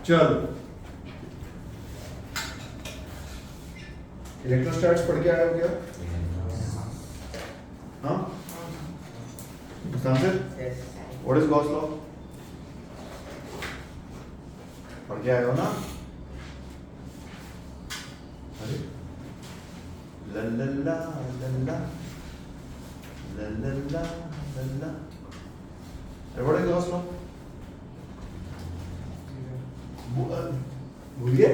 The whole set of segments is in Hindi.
चलो इलेक्ट्रोस्टैट्स पढ़ के आए हो क्या? हाँ answer what is Gauss law? पढ़ के आए हो ना? अरे लल्ला लल्ला लल्ला लल्ला व्हाट इज गॉस लॉ? भूल गए?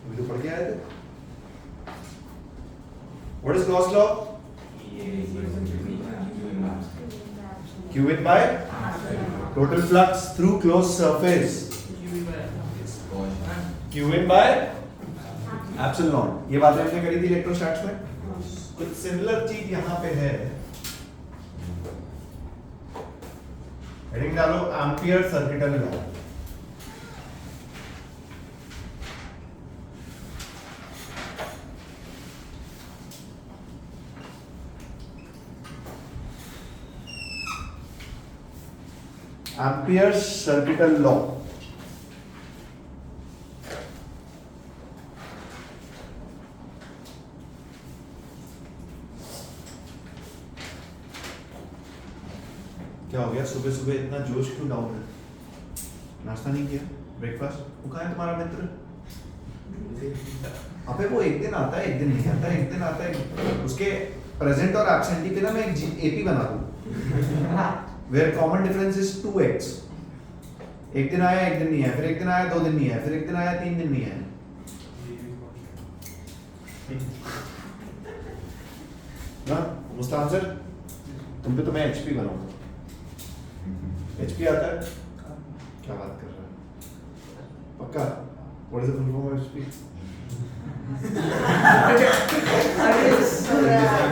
वीडियो पढ़ के आए थे? What is Gauss law? Q in by total flux through closed surface. Q in by epsilon. ये बात हमने करी थी इलेक्ट्रोस्टैट्स में. कुछ सिमिलर चीज यहाँ पे है. हेडिंग डालो ampere circuital law. Ampere's circuital law. क्या हो गया? सुबह सुबह इतना जोश क्यों डाउन है? नाश्ता नहीं किया? ब्रेकफास्ट? वो कहाँ है तुम्हारा मित्र? अबे वो एक दिन आता है, एक दिन नहीं आता, एक दिन आता है. उसके प्रेजेंट और एब्सेंटी पे ना मैं एक एपी बना दूं. Where common difference is 2x. एक दिन आया एक दिन नहीं है, फिर एक दिन आया 2 दिन नहीं है, फिर एक दिन आया 3 दिन नहीं है. ना मुस्ता आंसर तुम पे तो मैं एचपी बनाऊंगा. एचपी आता है? क्या बात कर रहा है? पक्का? What is the full form of HP?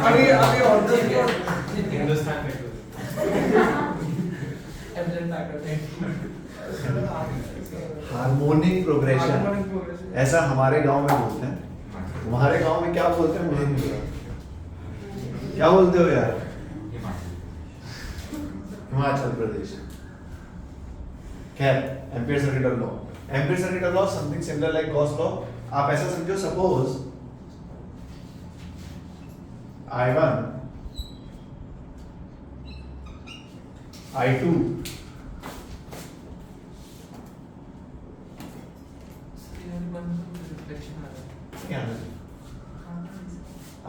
अभी on the spot Hindustan petrol harmonic progression. ऐसा हमारे गांव में बोलते हैं. तुम्हारे गांव में क्या बोलते हैं मुझे नहीं पता. क्या बोलते हो यार? हिमाचल प्रदेश. खैर ampere circuital law. Ampere circuital law something similar like Gauss law. आप ऐसा समझो, suppose I1 I2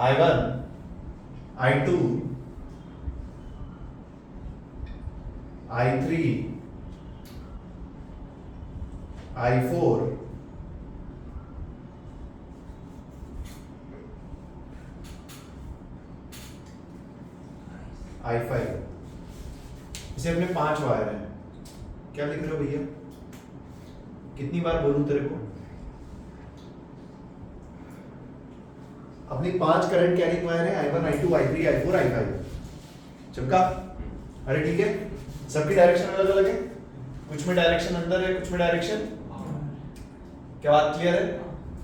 I1 I2 I3 I4 I5. इसे अपने 5 वायर हैं. क्या लिख रहे हो भैया? कितनी बार बोलूं तेरे को? अपनी 5 करंट कैरिंग वायर है. I1 I2 I3 I4 I5. चमका? अरे ठीक है. सबकी डायरेक्शन अलग अलग है. कुछ में डायरेक्शन अंदर है, कुछ में डायरेक्शन. क्या बात क्लियर है?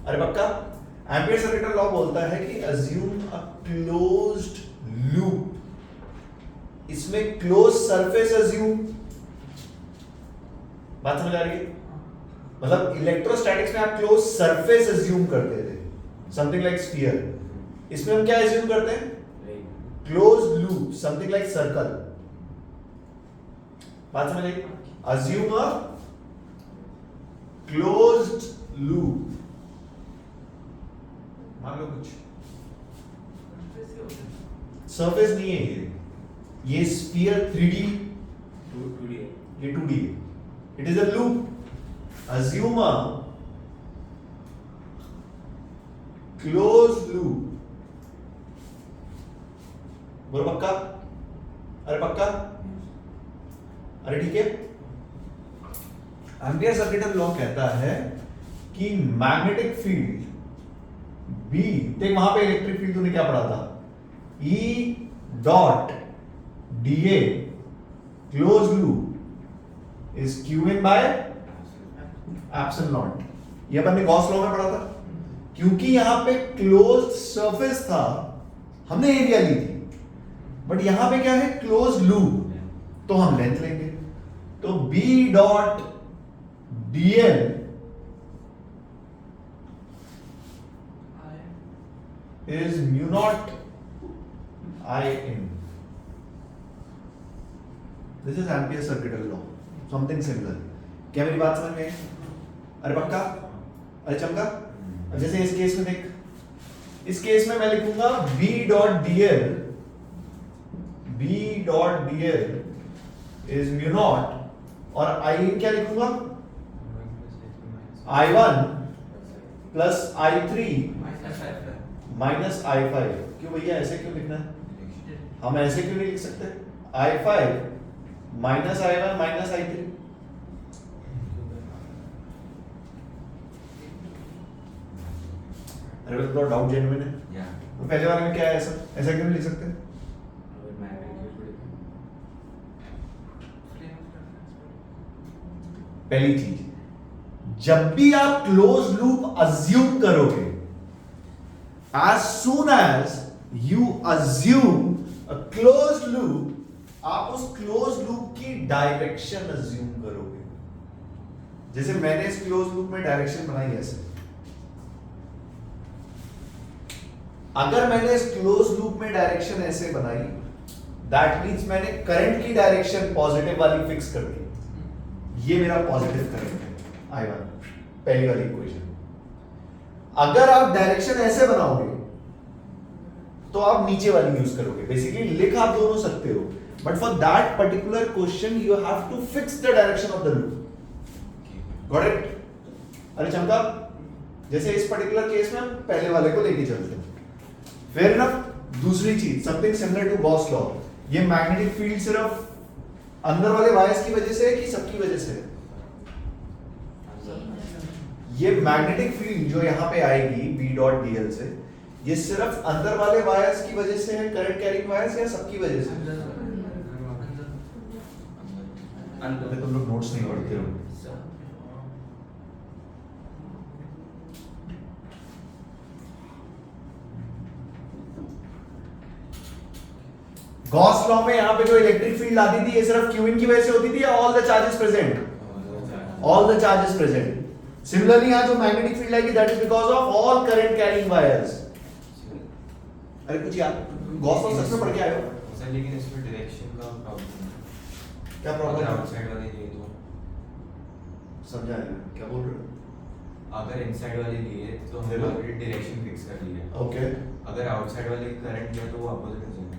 अरे पक्का? एम्पियर सर्किटल लॉ बोलता है कि अज्यूम अ क्लोज्ड लूप. इसमें क्लोज सरफेस अज्यूम. बात समझ आ रही है? मतलब इलेक्ट्रोस्टैटिक्स में आप क्लोज सरफेस अज्यूम करते थे, समथिंग लाइक स्फीयर. इसमें हम क्या अज्यूम करते हैं? Close loop, something like circle. बात समझ आई? Assume a closed loop. मान लो कुछ सरफेस नहीं है ये स्फीयर 3D, ये 2D है. It is a loop. Assume a closed loop. बोलो पक्का? अरे पक्का? अरे ठीक है. एम्पियर सर्किटल लॉ कहता है कि मैग्नेटिक फील्ड B, देख वहां पे इलेक्ट्रिक फील्ड तूने क्या पढ़ा था? E dot dA close loop is Q in by epsilon not. ये अपन ने गॉस लॉ में पढ़ा था. क्योंकि यहां पे क्लोज्ड सरफेस था, हमने एरिया ली थी. बट यहां पे क्या है? Closed loop. तो हम लेंथ लेंगे. तो B dot dl is mu naught I in. This is Ampere's circuital law. Something similar. क्या मेरी बात समझ में आई? अरे पक्का? अरे चमका? अब जैसे इस केस में देख, इस केस में मैं लिखूंगा B dot dl is mu naught और I in क्या लिखूंगा? I1 plus I3 minus I5. क्यों भैया ऐसे क्यों लिखना है? हम ऐसे क्यों नहीं लिख सकते? I5 minus I1 minus I3. अरे तो थोड़ा डाउट जेन्युइन है। तो पहले वाले में क्या है ऐसा? ऐसा क्यों नहीं लिख सकते? पहली चीज, जब भी आप क्लोज लूप अज्यूम करोगे, as soon as you assume a closed loop, आप उस क्लोज लूप की डायरेक्शन अज्यूम करोगे। जैसे मैंने इस क्लोज लूप में डायरेक्शन बनाई ऐसे, अगर मैंने इस क्लोज लूप में डायरेक्शन ऐसे बनाई, दैट मीन्स मैंने करंट की डायरेक्शन पॉजिटिव वाली फिक्स कर दी। ये मेरा पॉजिटिव करंट है I1, पहली वाली इक्वेशन। अगर आप डायरेक्शन ऐसे बनाओगे तो आप नीचे वाली यूज करोगे। बेसिकली लिख आप दोनों सकते हो, but for that particular question you have to fix the direction of the loop. Got it? अरे चमका, जैसे इस पर्टिकुलर केस में हम पहले वाले को लेके चलते हैं। Fair enough. दूसरी चीज, something similar to Gauss law. ये मैग्नेटिक फील्ड सिर्फ अंदर वाले वायर्स की वजह से है कि सबकी वजह से है? ये मैग्नेटिक फील्ड जो यहां पे आएगी B डॉट dl से, ये सिर्फ अंदर वाले वायर्स की वजह से है, करंट कैरिंग वायर्स, या सबकी वजह से? अंदर। तुम लोग नोट्स नहीं पढ़ते हो। गॉस लॉ में यहां पे जो इलेक्ट्रिक फील्ड आती थी, ये सिर्फ q in की वजह से होती थी या all the charges present? All the charges present. Similarly यहां जो मैग्नेटिक फील्ड आएगी, that is because of all current carrying wires. अरे कुछ यार गॉस लॉ सच में पढ़ के आए हो सर? लेकिन इसमें डायरेक्शन का प्रॉब्लम है। क्या प्रॉब्लम है? आउटसाइड वाले लिए तो समझा नहीं, क्या बोल रहे हो? अगर इनसाइड वाले लिए तो हम ऑलरेडी डायरेक्शन फिक्स कर ली है। ओके, अगर आउटसाइड वाले करंट लिया तो वो अपोजिट हो जाएगा।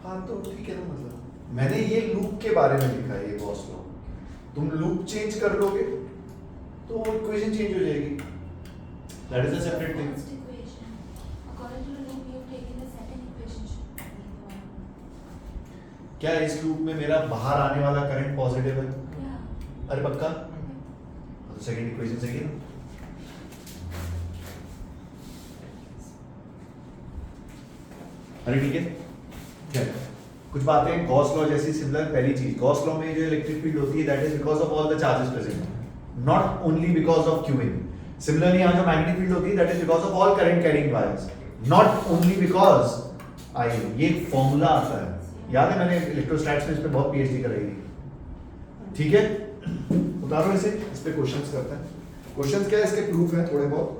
हाँ तो ठीक है ना, मतलब मैंने ये लूप के बारे में लिखा है, ये गॉस लॉ। तुम लूप चेंज कर लोगे तो वो इक्वेशन चेंज हो जाएगी। That is a separate thing. According to the loop, you have taken the second equation should be the one. क्या इस लूप में मेरा बाहर आने वाला करंट पॉजिटिव है? Yeah. अरे पक्का? तो सेकंड इक्वेशन सही है ना? अरे ठीक है, चल कुछ बातें गॉस लॉ जैसी सिमिलर। पहली चीज, गॉस लॉ में जो इलेक्ट्रिक फील्ड होती है, that is because of all the charges present, not only because of q in। Similarly यहां जो मैग्नेटिक फील्ड होती है, that is because of all current carrying wires, not only because I in। ये एक फॉर्मूला आता है, याद है मैंने इलेक्ट्रोस्टैटिक्स में इस पे बहुत पीएचडी कराई थी। ठीक है, उतारो इसे, इस पे क्वेश्चंस करते हैं। क्वेश्चंस क्या है, इसके प्रूफ है थोड़े बहुत।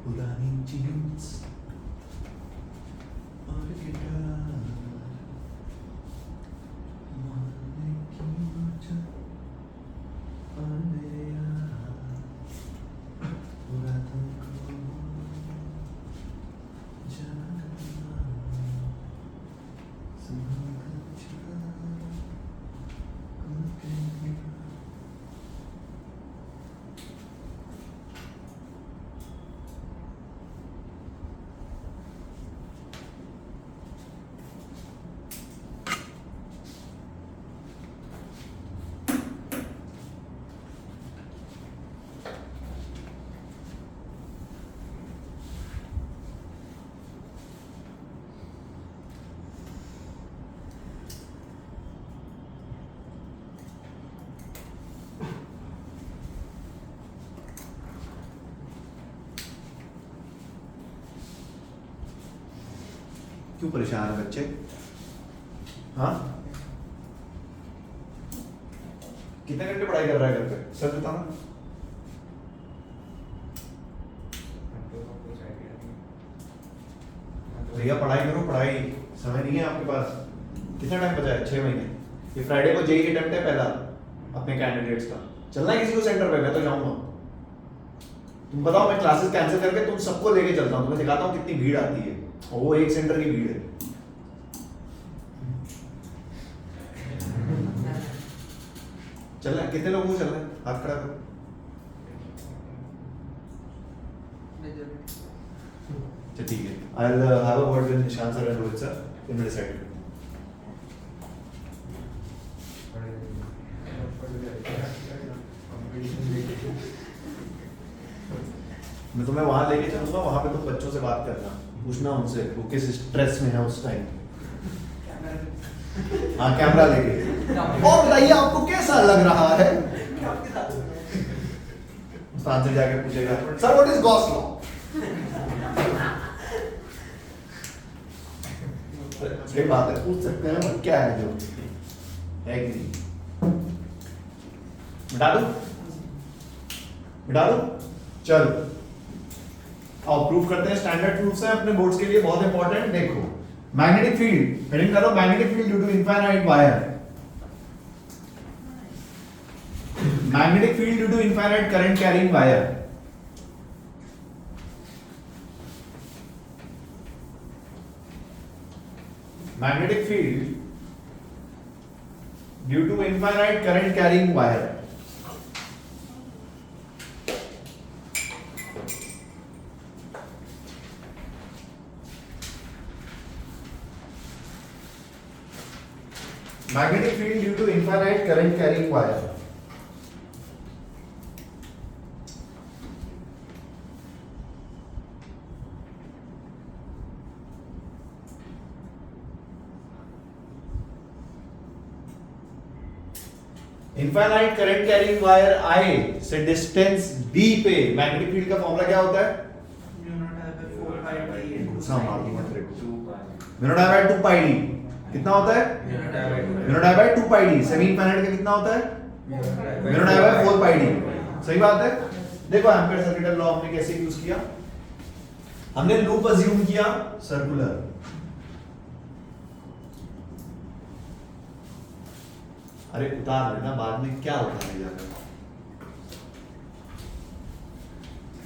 पुरानी जीन्स क्यों परेशान है बच्चे? हाँ, कितने घंटे पढ़ाई कर रहा है घर पे? सच बताना। भैया पढ़ाई करो, पढ़ाई, समय नहीं है आपके पास। कितना टाइम बचा है? 6 महीने। ये फ्राइडे को जेईई अटेम्प्ट है पहला अपने कैंडिडेट्स का। चलना है किसी को सेंटर पे? मैं तो जाऊंगा। तुम बताओ, मैं क्लासेस कैंसिल करके तुम सबको लेके चलता हूँ, तुम्हें दिखाता हूँ कितनी भीड़ आती है, और वो एक सेंटर की भीड़ है। चलना है? कितने लोगों को चलना है? हाथ खड़ा करो। अच्छा ठीक है, I'll have a word with Nishant sir and Rohit sir, then we'll decide. मैं तुम्हें वहां लेके चलूंगा, वहां पे तुम बच्चों से बात करना, पूछना उनसे वो किस स्ट्रेस में है उस टाइम। हाँ, कैमरा लेके। और बताइए आपको कैसा लग रहा है? उस्ताद से जाके पूछेगा, sir what is Gauss law? सही बात है, पूछ सकते हैं, पर क्या है जो है कि नहीं? मिटा दूं? मिटा दूं? चलो आओ प्रूफ करते हैं। स्टैंडर्ड प्रूफ्स हैं अपने बोर्ड्स के लिए, बहुत इंपॉर्टेंट। देखो, मैग्नेटिक फील्ड, हेडिंग करो magnetic field due to infinite wire. Magnetic field due to infinite current carrying wire. Magnetic field due to infinite current carrying wire. Magnetic field due to infinite current carrying wire. Infinite current carrying wire I से डिस्टेंस D पे मैग्नेटिक फील्ड का फॉर्मूला क्या होता है? गुस्सा मार दूंगा तेरे को। Mu naught I by 2 pi d कितना होता है? Mu naught I by 2 pi d। Semi infinite का कितना होता है? Mu naught I by 4 pi d। सही बात है। देखो एम्पीयर सर्किटल लॉ हमने कैसे यूज किया? हमने लूप अज्यूम किया सर्कुलर, अरे उतार लेना, बाद में क्या उतारने जा रहा है।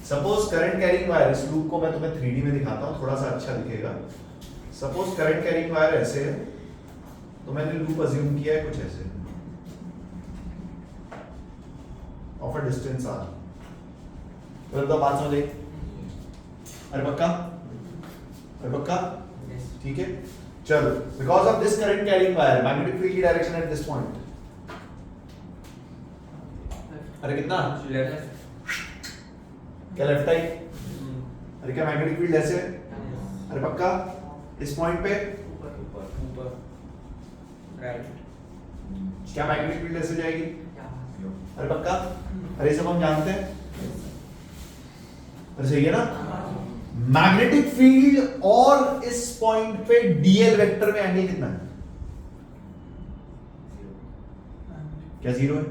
सपोज करंट कैरिंग वायर, इस लूप को मैं तुम्हें 3D में दिखाता हूं, थोड़ा सा अच्छा दिखेगा। सपोज करंट कैरिंग वायर ऐसे है, तो मैंने लूप अज्यूम किया है कुछ ऐसे ऑफ अ डिस्टेंस r। तो बात समझ आई? अरे पक्का? अरे पक्का? ठीक है, चलो। Because of this current carrying wire, magnetic field की डायरेक्शन एट दिस पॉइंट, अरे कितना? क्या लेफ्ट आई? अरे क्या मैग्नेटिक फील्ड ऐसे? अरे पक्का? इस पॉइंट पे ऊपर राइट। क्या मैग्नेटिक फील्ड ऐसे जाएगी? अरे पक्का? अरे ये सब हम जानते हैं। अरे सही है ना? मैग्नेटिक फील्ड और इस पॉइंट पे डीएल वेक्टर में एंगल कितना है? क्या 0 है?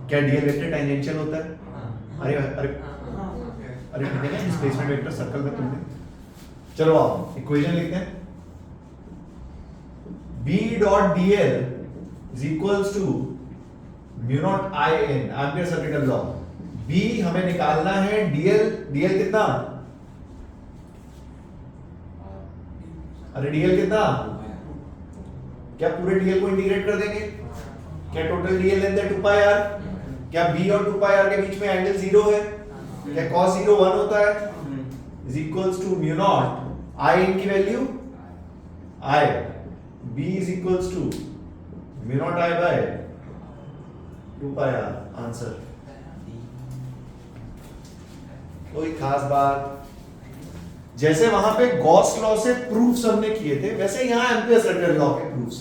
क्या डीएल वेक्टर टेंजेंशियल होता है? अरे अरे अरे ठीक है, डिस्प्लेसमेंट वेक्टर सर्कल में तुमने। चलो आओ इक्वेशन लिखते हैं। B dot dl is equals to mu naught I n, ampere circuital law. B हमें निकालना है, dl कितना? अरे dl कितना? क्या पूरे dl को इंटीग्रेट कर देंगे? क्या टोटल dl लेंथ है 2 पाई r? क्या b और 2 पाई r के बीच में एंगल 0 है? क्या cos 0 1 होता है? is equals to mu naught I n की value I, b is equals to mu naught I by 2 pi r। Answer. कोई खास बात? जैसे वहां पे गॉस लॉ से प्रूफ हमने किए थे, वैसे यहां एम्पीयर सर्किटल लॉ के प्रूफ्स।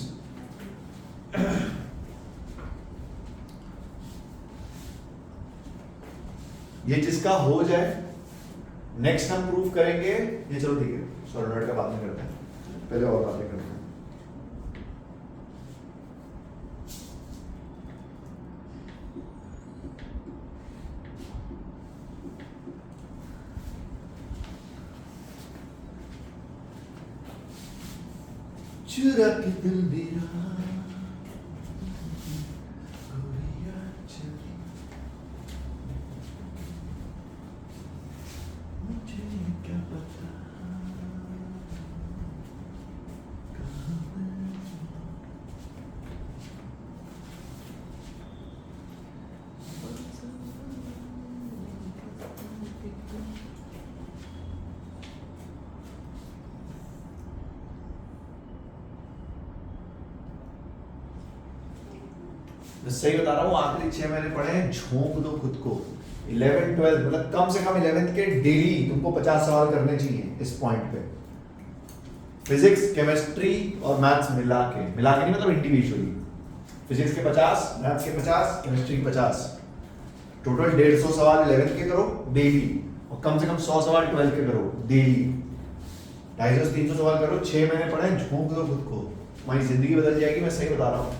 ये जिसका हो जाए, नेक्स्ट हम प्रूफ करेंगे ये। चलो ठीक है, सोलनॉइड का बाद में करते हैं। पहले और बातें करते हैं। चुरा के दिल मेरा गोरिया चली, मुझे क्या पता कहाँ मैं। मैं सही बता रहा हूँ, आखिरी 6 महीने पढ़े हैं, झोंक दो खुद को। 11 12 मतलब कम से कम 11th के डेली तुमको 50 सवाल करने चाहिए इस पॉइंट पे। फिजिक्स, केमिस्ट्री और मैथ्स मिला के नहीं मतलब इंडिविजुअली। फिजिक्स के 50, मैथ्स के 50, केमिस्ट्री के 50, टोटल 150 सवाल 11th के करो डेली, और कम से कम 100 सवाल 12th के करो डेली। 250 से 300 सवाल करो, 6 महीने पढ़े, झोंक दो खुद को, तुम्हारी जिंदगी बदल जाएगी। मैं सही बता रहा हूँ,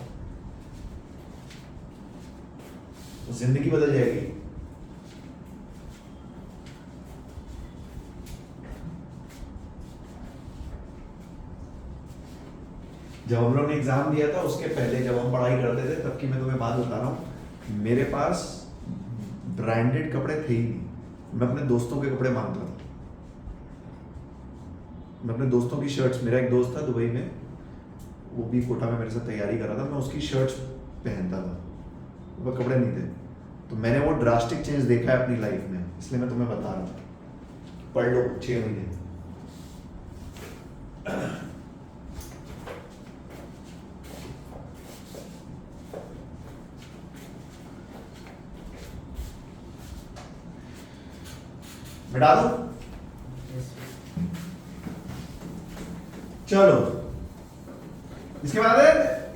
जिंदगी बदल जाएगी। जब हम लोग ने एग्जाम दिया था उसके पहले जब हम पढ़ाई करते थे तब की मैं तुम्हें बात बता रहा हूँ, मेरे पास ब्रांडेड कपड़े थे ही नहीं। मैं अपने दोस्तों के कपड़े मांगता था। मैं अपने दोस्तों की शर्ट्स, मेरा एक दोस्त था दुबई में, वो भी कोटा में मेरे साथ तैयारी कर रहा था, मैं उसकी शर्ट्स पहनता था, वो कपड़े नहीं थे। तो मैंने वो ड्रास्टिक चेंज देखा है अपनी लाइफ में, इसलिए मैं तुम्हें बता रहा हूँ। पढ़ लो 6 महीने। मिटा दो, चलो। इसके बाद है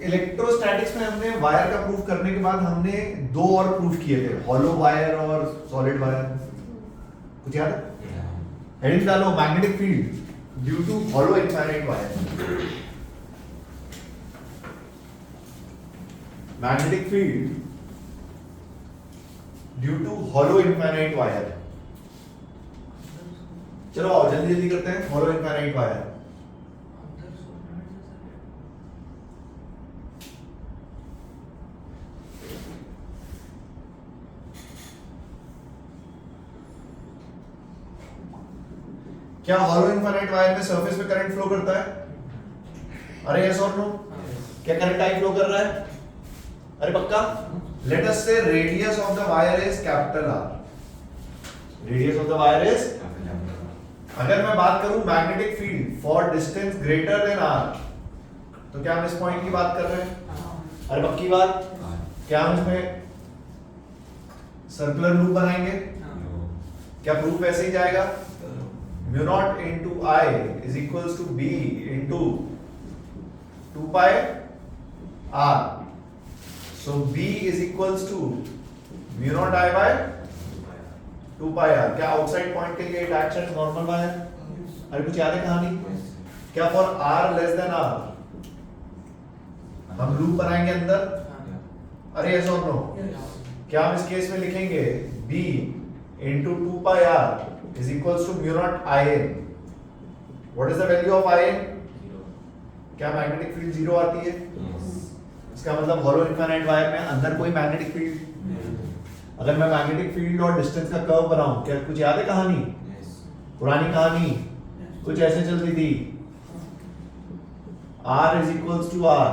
इलेक्ट्रोस्टैटिक्स में हमने वायर का प्रूफ करने के बाद हमने 2 और प्रूफ किए थे, हॉलो वायर और सॉलिड वायर। कुछ याद है? हेडिंग डालो, magnetic field due to hollow infinite wire. Magnetic field due to hollow infinite wire. चलो आओ जल्दी जल्दी करते हैं। हॉलो इनफाइनाइट वायर, क्या हॉलो इनफाइनाइट वायर में सरफेस पे करंट फ्लो करता है? अरे यस और नो? क्या करंट आई फ्लो कर रहा है? अरे पक्का? Let us say radius of the wire is capital R. Radius of the wire is, अगर मैं बात करूं magnetic field for distance greater than R, तो क्या हम इस पॉइंट की बात कर रहे हैं? अरे पक्की बात? क्या हम इसमें सर्कुलर लूप बनाएंगे? क्या प्रूफ वैसे ही जाएगा? Mu naught into I is equals to B into 2 pi R. So B is equals to mu naught I by 2 pi R. क्या आउटसाइड पॉइंट के लिए it acts as normal wire? अरे कुछ याद है कहानी? क्या for R less than R हम लूप बनाएंगे अंदर? अरे यस और नो? क्या हम इस केस में लिखेंगे b into 2 pi r is equals to mu naught in? What is the value of in? क्या मैग्नेटिक फील्ड 0 आती है? इसका मतलब हॉलो इनफाइनाइट वायर में अंदर कोई मैग्नेटिक फील्ड। अगर मैं मैग्नेटिक फील्ड और डिस्टेंस का कर्व बनाऊं, क्या कुछ याद है कहानी? पुरानी कहानी कुछ ऐसे चलती थी, r is equals to r।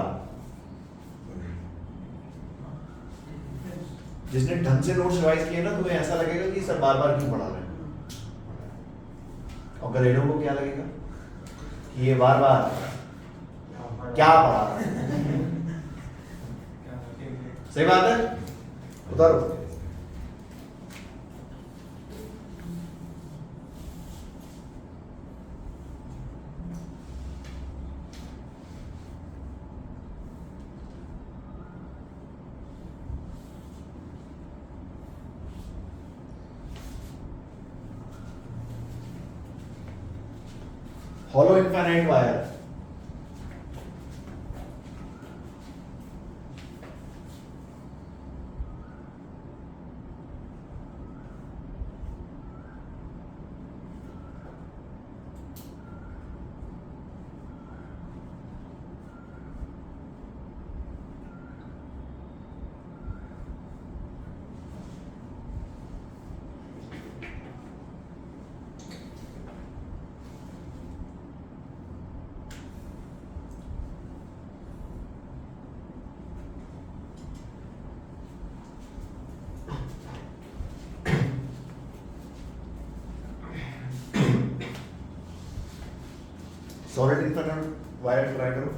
जिसने ढंग से नोट्स रिवाइज किए ना, तुम्हें ऐसा लगेगा कि सर बार बार क्यों पढ़ा रहे हैं, और ग्रेडों को क्या लगेगा कि ये बार बार क्या पढ़ा रहा है। सही बात है, उतारो। Hollow infinite wire solid infinite wire try करो.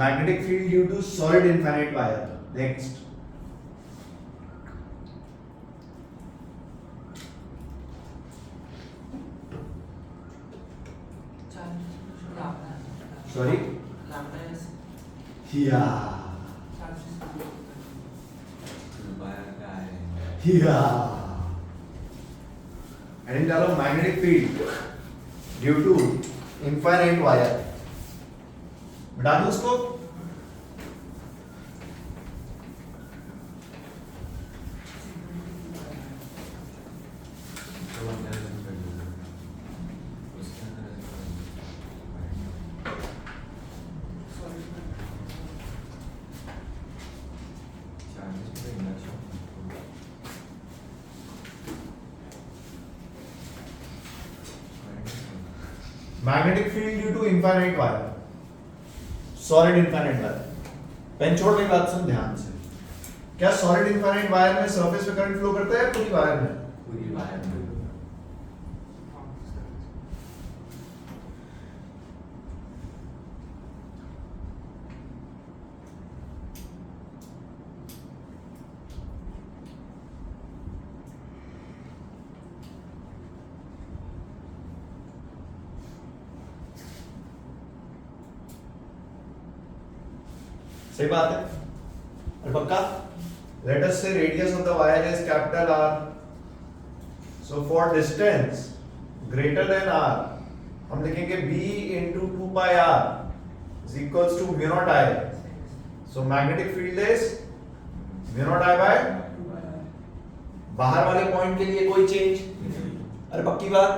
Magnetic field due to solid infinite wire. Next. Sorry? Yeah. Yeah. And in terms of magnetic field due to infinite wire. बता दो उसको. Magnetic field due to infinite wire. Solid infinite wire. Pen छोड़ के बात सुन ध्यान से. क्या सॉलिड इनफाइनाइट वायर में सरफेस पे करंट फ्लो करता है या पूरी वायर में? पूरी वायर में. सही बात है. और पक्का let us say radius of the wire is capital R. So for distance greater than R हम लिखेंगे b into 2 pi r is equals to mu naught I. So magnetic field is mu naught I by बाहर वाले पॉइंट के लिए कोई चेंज. अरे पक्की बात.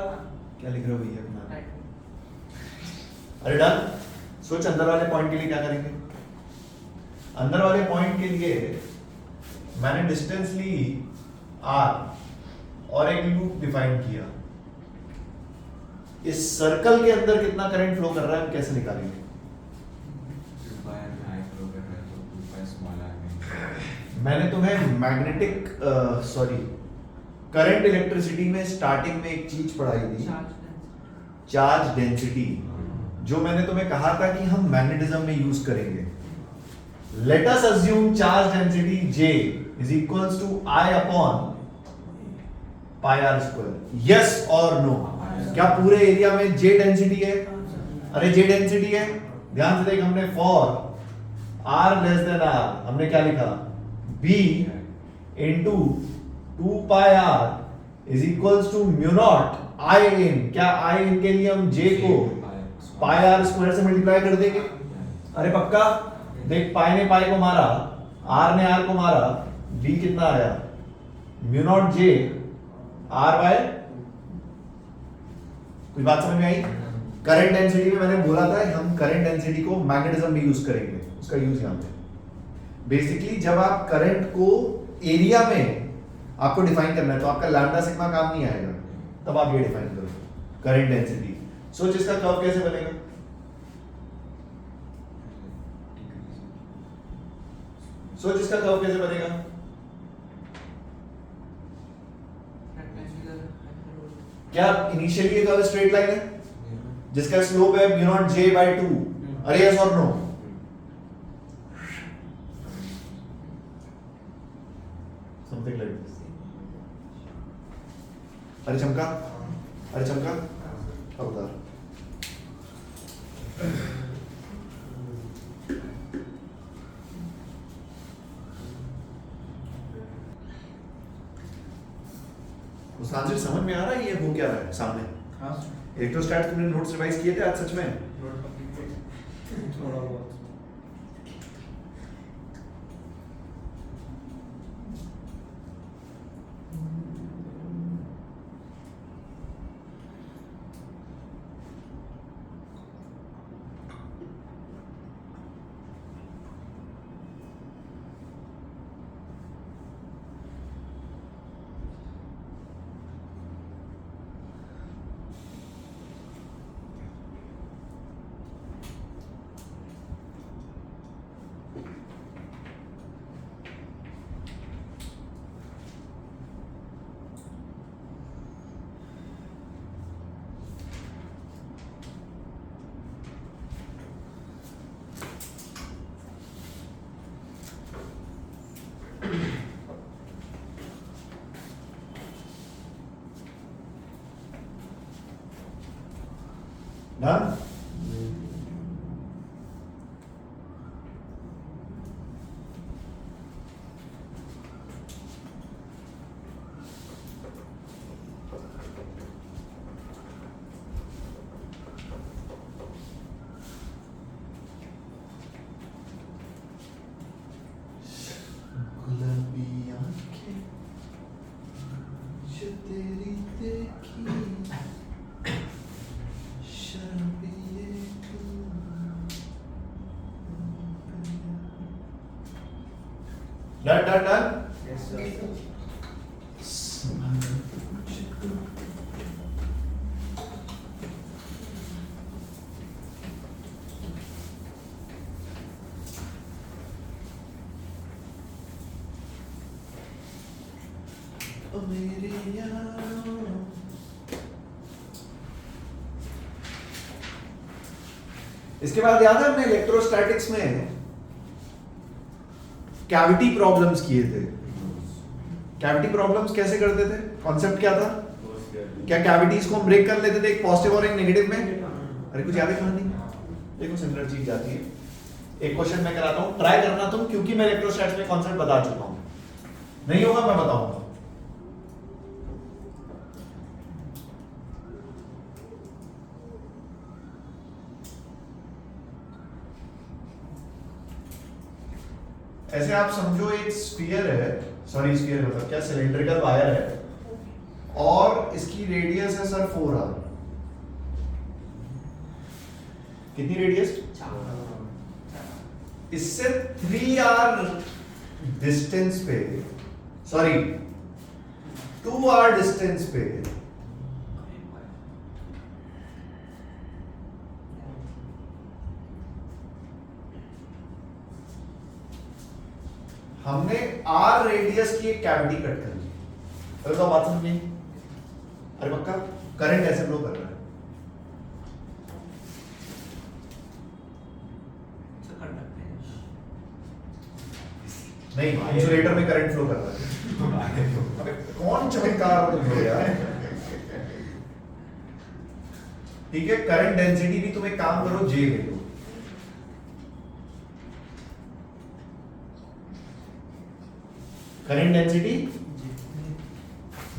क्या लिख रहे हो भैया अपना? अरे डन. सोच अंदर वाले पॉइंट के लिए क्या करेंगे. अंदर वाले पॉइंट के लिए मैंने डिस्टेंस ली r और एक लूप डिफाइन किया. इस सर्कल के अंदर कितना करंट फ्लो कर रहा है हम कैसे निकालेंगे? मैंने तुम्हें मैग्नेटिक करंट इलेक्ट्रिसिटी में स्टार्टिंग में एक चीज पढ़ाई थी, चार्ज डेंसिटी, जो मैंने तुम्हें कहा था कि हम मैग्नेटिज्म में यूज करेंगे. Let us assume charge density J is equals to I upon pi R square. Yes और नो? क्या पूरे एरिया में J डेंसिटी है? अरे J डेंसिटी है. ध्यान से देख, हमने for R less than R हमने क्या लिखा? B into 2 pi R is equals to mu naught I in. क्या I इन के लिए हम J को पाई आर स्क्वायर से मल्टीप्लाई कर देंगे. अरे पक्का. देख, पाई ने पाई को मारा, R ने R को मारा, B कितना आया? Mu naught J R by. कोई बात समझ में आई? करंट डेंसिटी में मैंने बोला था हम करंट डेंसिटी को मैग्नेटिज्म में यूज करेंगे. उसका यूज यहां पे बेसिकली जब आप करंट को एरिया में आपको डिफाइन करना है तो आपका लैम्डा सिग्मा काम नहीं आएगा. तब आप ये डिफाइन करो करंट डेंसिटी. सोच इसका कर्व कैसे बनेगा? सोच इसका कर्व कैसे बनेगा? क्या इनिशियली ये कर्व स्ट्रेट लाइन है जिसका स्लोप है म्यू नॉट J बाय 2? अरे यस और नो? Something like this. अरे चमका, अरे चमका. अब उतार. उस आंसर समझ में आ रहा है ये हो क्या रहा है सामने? हाँ. इलेक्ट्रोस्टैट तुमने नोट्स रिवाइज किए थे आज सच में? थोड़ा बहुत. डन। गुलाबी आंखें जो तेरी देखी शर्मिए done done done. Yes, sir. ओ मेरे यारों, इसके बाद याद है हमने इलेक्ट्रोस्टैटिक्स में कैविटी प्रॉब्लम्स किए थे। कैविटी प्रॉब्लम्स कैसे करते थे? कॉन्सेप्ट क्या था? क्या कैविटीज को हम ब्रेक कर लेते थे एक पॉजिटिव और एक नेगेटिव में? अरे कुछ याद है कहानी? देखो सिमिलर चीज जाती है। एक क्वेश्चन मैं कराता हूं, ट्राई करना तुम, क्योंकि मैं इलेक्ट्रोस्टैटिक्स में कॉन्सेप्ट बता चुका हूं। नहीं होगा मैं बताऊंगा। ऐसे आप समझो एक स्फीयर है, सॉरी स्फीयर मतलब क्या, सिलेंड्रिकल वायर है और इसकी रेडियस है सर 4r। कितनी रेडियस? इससे 3r डिस्टेंस पे, सॉरी 2r डिस्टेंस पे हमने r रेडियस की एक कैविटी कट कर ली। अरे तो बात समझ नहीं? अरे पक्का करंट ऐसे फ्लो कर रहा है, नहीं इंसुलेटर में करंट फ्लो कर रहा है। अबे कौन चमत्कार हो यार। ठीक है, करंट डेंसिटी भी तुम एक काम करो, जे ले लो। करंट डेंसिटी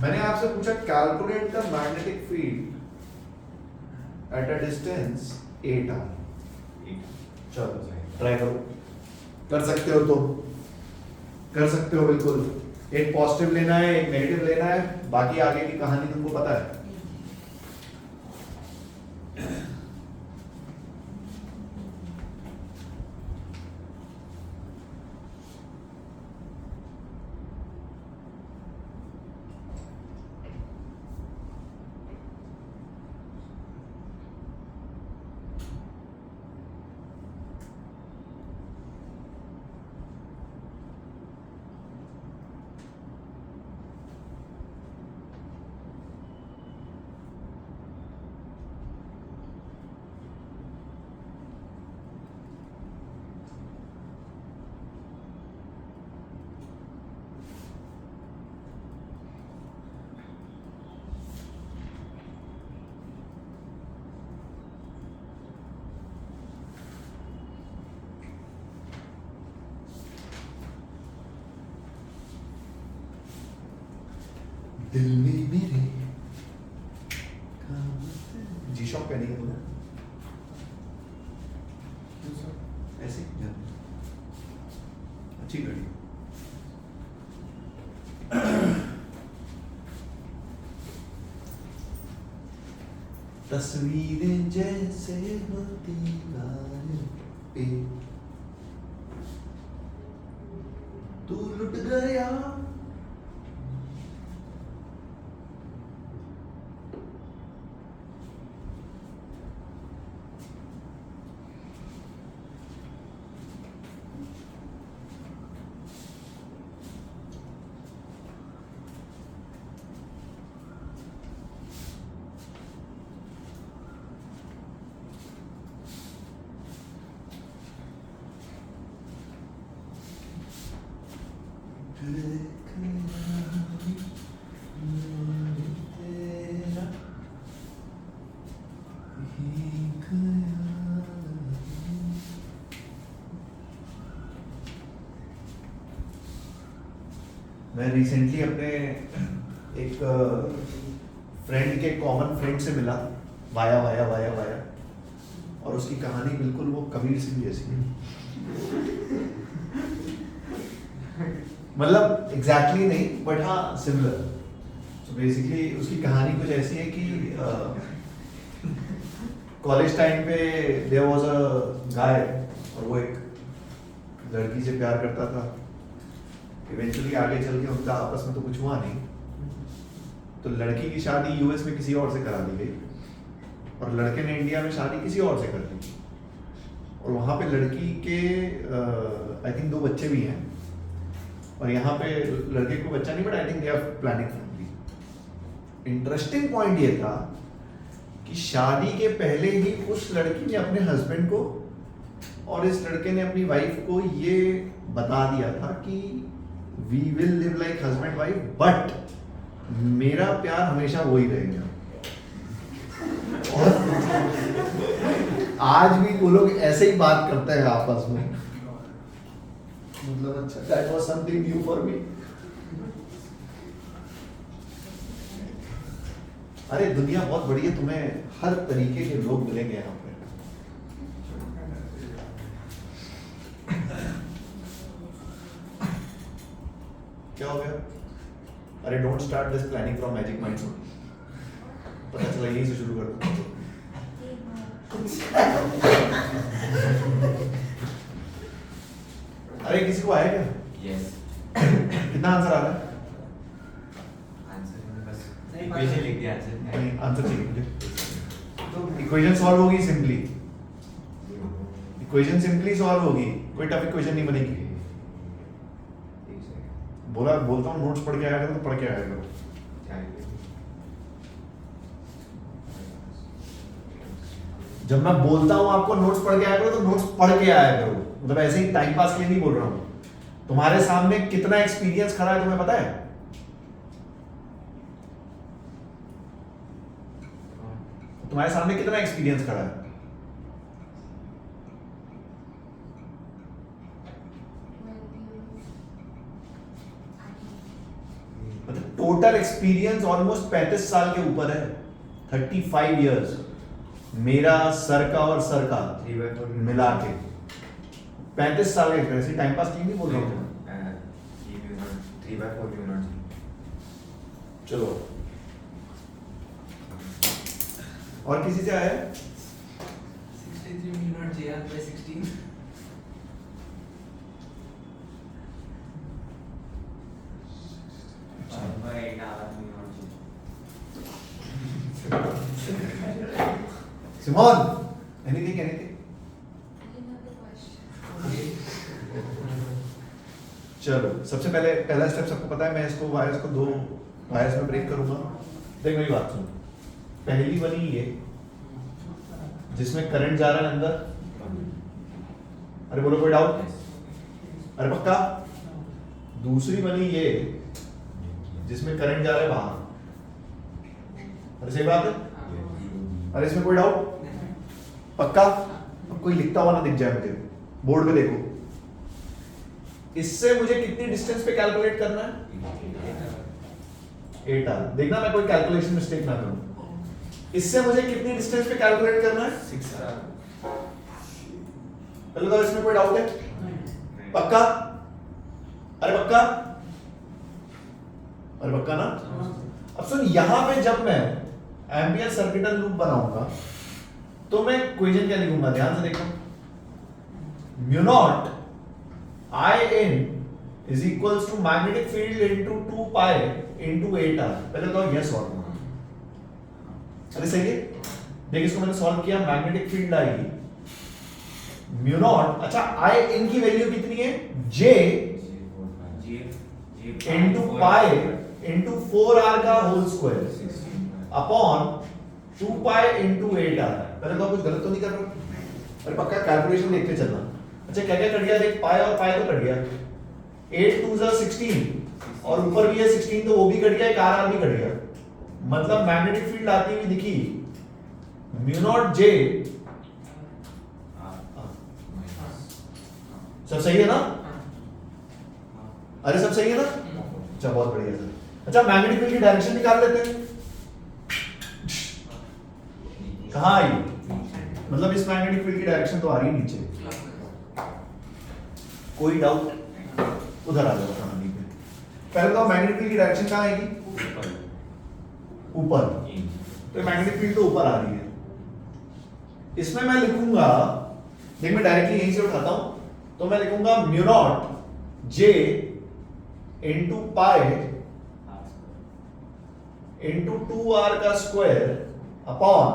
मैंने आपसे पूछा calculate the magnetic field at a distance 8r। चलो ट्राई करो, कर सकते हो तुम, कर सकते हो बिल्कुल। एक पॉजिटिव लेना है, एक नेगेटिव लेना है, बाकी आगे की कहानी तुमको पता है। दिल में मेरे जी शॉप पहनी है तूने? ऐसे अच्छी घड़ी। तस्वीरें जैसे होती गायब पे तू लुट गया। मैं रिसेंटली अपने एक फ्रेंड के कॉमन फ्रेंड से मिला, वाया वाया वाया वाया, और उसकी कहानी बिल्कुल वो कबीर सिंह जैसी है। मतलब एग्जैक्टली नहीं, बट हाँ सिमिलर। तो बेसिकली उसकी कहानी कुछ ऐसी है कि कॉलेज टाइम पे देयर वाज अ गाय, और वो एक लड़की से प्यार करता था। इवेंचुअली आगे चल के उनका आपस में तो कुछ हुआ नहीं, तो लड़की की शादी यूएस में किसी और से करा दी गई, और लड़के ने इंडिया में शादी किसी और से कर दी, और वहाँ पे लड़की के आई थिंक 2 बच्चे भी हैं, और यहाँ पे लड़के को बच्चा नहीं, but I think they are planning family. Interesting point ये था कि शादी के पहले ही उस लड़की ने अपने हस्बैंड को और इस लड़के ने अपनी वाइफ को ये बता दिया था कि we will live like husband wife, but मेरा प्यार हमेशा वही रहेगा। और आज भी वो लोग ऐसे ही बात करते हैं आपस में। मतलब अच्छा, that was something new for me. अरे दुनिया बहुत बड़ी है, तुम्हें हर तरीके के लोग मिलेंगे यहाँ पे। क्या हो गया? अरे don't start this planning from magic mind. पता चला यहीं से शुरू कर दो। अरे किसी को आया क्या? यस। कितना आंसर आ रहा है? आंसर मैंने बस इक्वेशन लिख दिया आंसर नहीं, आंसर चाहिए मुझे। तो इक्वेशन सॉल्व होगी सिंपली, इक्वेशन सिंपली सॉल्व होगी, कोई टफ इक्वेशन नहीं बनेगी। बोलता हूँ नोट्स पढ़ के आया करो, तो पढ़ के आया करो। जब मैं बोलता हूँ आपको नोट्स पढ़ के आया करो, तो नोट्स पढ़ के आया करो। मतलब ऐसे ही टाइम पास के लिए नहीं बोल रहा हूँ। तुम्हारे सामने कितना एक्सपीरियंस खड़ा है तुम्हें पता है? तुम्हारे सामने कितना एक्सपीरियंस खड़ा है? मतलब टोटल एक्सपीरियंस ऑलमोस्ट 35 साल के ऊपर है, 35 इयर्स। मेरा सर का और सर का 3/4 मिला के 35 साल का एक्सपीरियंस। टाइम पास नहीं बोल रहा हूँ। 3/4 यूनिट। चलो और किसी से आया है? 63 minute JR by 16. Simon, anything? चलो सबसे पहला स्टेप सबको पता है। मैं इसको वायर्स को 2 वायर्स में ब्रेक करूंगा। देख मेरी बात सुनो। पहली बनी ये जिसमें करंट जा रहा है अंदर। अरे बोलो कोई डाउट? अरे पक्का? दूसरी बनी ये जिसमें करंट जा रहा है बाहर। अरे सही बात है? अरे इसमें कोई डाउट? पक्का? अब कोई लिखता हुआ ना दिख जाए मुझे, बोर्ड पे देखो। इससे मुझे कितनी डिस्टेंस पे कैलकुलेट करना है? 8 आर। देखना मैं कोई कैलकुलेशन मिस्टेक ना करूं। इससे मुझे कितनी डिस्टेंस पे कैलकुलेट करना है? 6 आर। पहले तो इसमें कोई डाउट है? पक्का? अरे पक्का? अरे पक्का ना? अब सुन, यहां पे जब मैं एम्पियर सर्किटल लूप बनाऊंगा तो मैं इक्वेशन क्या लिखूंगा? ध्यान से देखो। Mu naught I in is equals to magnetic field into 2 pi into 8r। पहले तो ये सॉल्व करना। अरे सही है? देख इसको मैंने सॉल्व किया। मैग्नेटिक फील्ड आएगी म्यू नॉट। अच्छा I in की वैल्यू कितनी है? J into pi into 4r का whole square upon 2 pi into 8r। पहले तो कुछ गलत तो नहीं कर रहा? अरे पक्का कैलकुलेशन देख के चलना। अच्छा क्या क्या कट गया? देख पाई और पाई तो कट गया। 8 2 16 और ऊपर भी है 16, तो वो भी कट गया। एक आर भी कट गया। मतलब मैग्नेटिक फील्ड आती हुई दिखी म्यू नॉट जे। सब सही है ना? अरे सब सही है ना? अच्छा बहुत बढ़िया सर। अच्छा मैग्नेटिक फील्ड की डायरेक्शन निकाल लेते हैं। कहाँ आई? मतलब इस मैग्नेटिक फील्ड की डायरेक्शन तो आ रही है नीचे। कोई डाउट? उधर आ जाओ कहानी पे। पहले तो मैग्नेटिक फील्ड की डायरेक्शन कहाँ आएगी? ऊपर। तो मैग्नेटिक फील्ड तो ऊपर आ रही है। इसमें मैं लिखूंगा, देख मैं डायरेक्टली यहीं से उठाता हूं, तो मैं लिखूंगा mu naught J into pi into 2r का square upon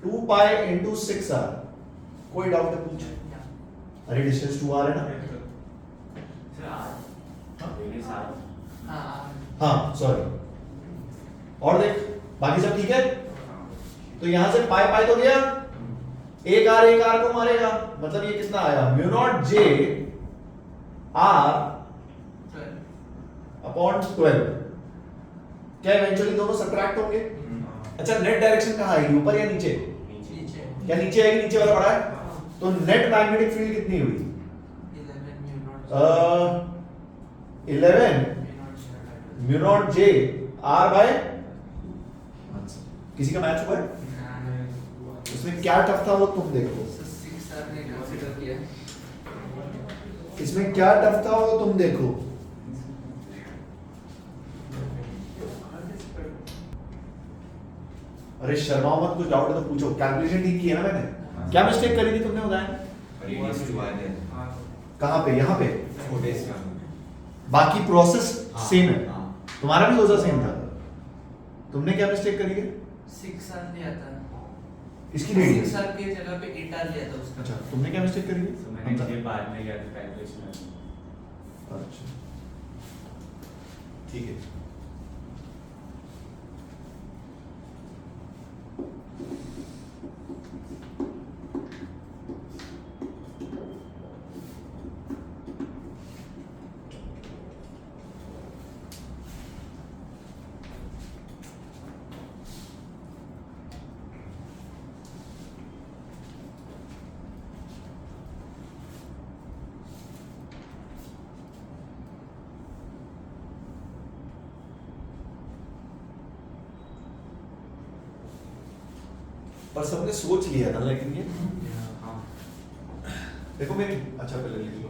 2 pi into 6r। कोई डाउट है पूछ? अरे डिस्टेंस 2r है ना? हाँ सॉरी। और देख बाकी सब ठीक है। तो यहां से पाई पाई तो गया, एक आर को मारेगा, मतलब ये कितना आया? Mu naught J are upon 12। क्या इवेंचुअली दोनों सब्ट्रैक्ट होंगे? अच्छा नेट डायरेक्शन कहाँ आएगी, ऊपर या नीचे? क्या नीचे आएगी? नीचे वाला पड़ा है। तो नेट मैग्नेटिक फील्ड कितनी हुई? 11 mu naught J R by. किसी का मैच हुआ है? इसमें क्या टफ था वो तुम देखो। इसमें क्या टफ था वो तुम देखो। अरे शर्मा मत, कुछ डाउट है तो पूछो। कैलकुलेशन ठीक की है ना मैंने? क्या मिस्टेक करी थी तुमने उदाहरण? कहाँ पे? यहाँ पे? बाकी प्रोसेस सेम है। तुम्हारा भी होगा सेम था। तुमने क्या मिस्टेक करी है? 6r लिया था। इसकी रेडियस 6r की जगह पे 8r लिया था उसका। अच्छा तुमने क्या मिस्टेक करी है? तो मैंने ये बाद में किया था कैलकुलेशन में। अच्छा ठीक है। पर सबने सोच लिया था लेकिन ये देखो मेरी। अच्छा पहले लिख लो।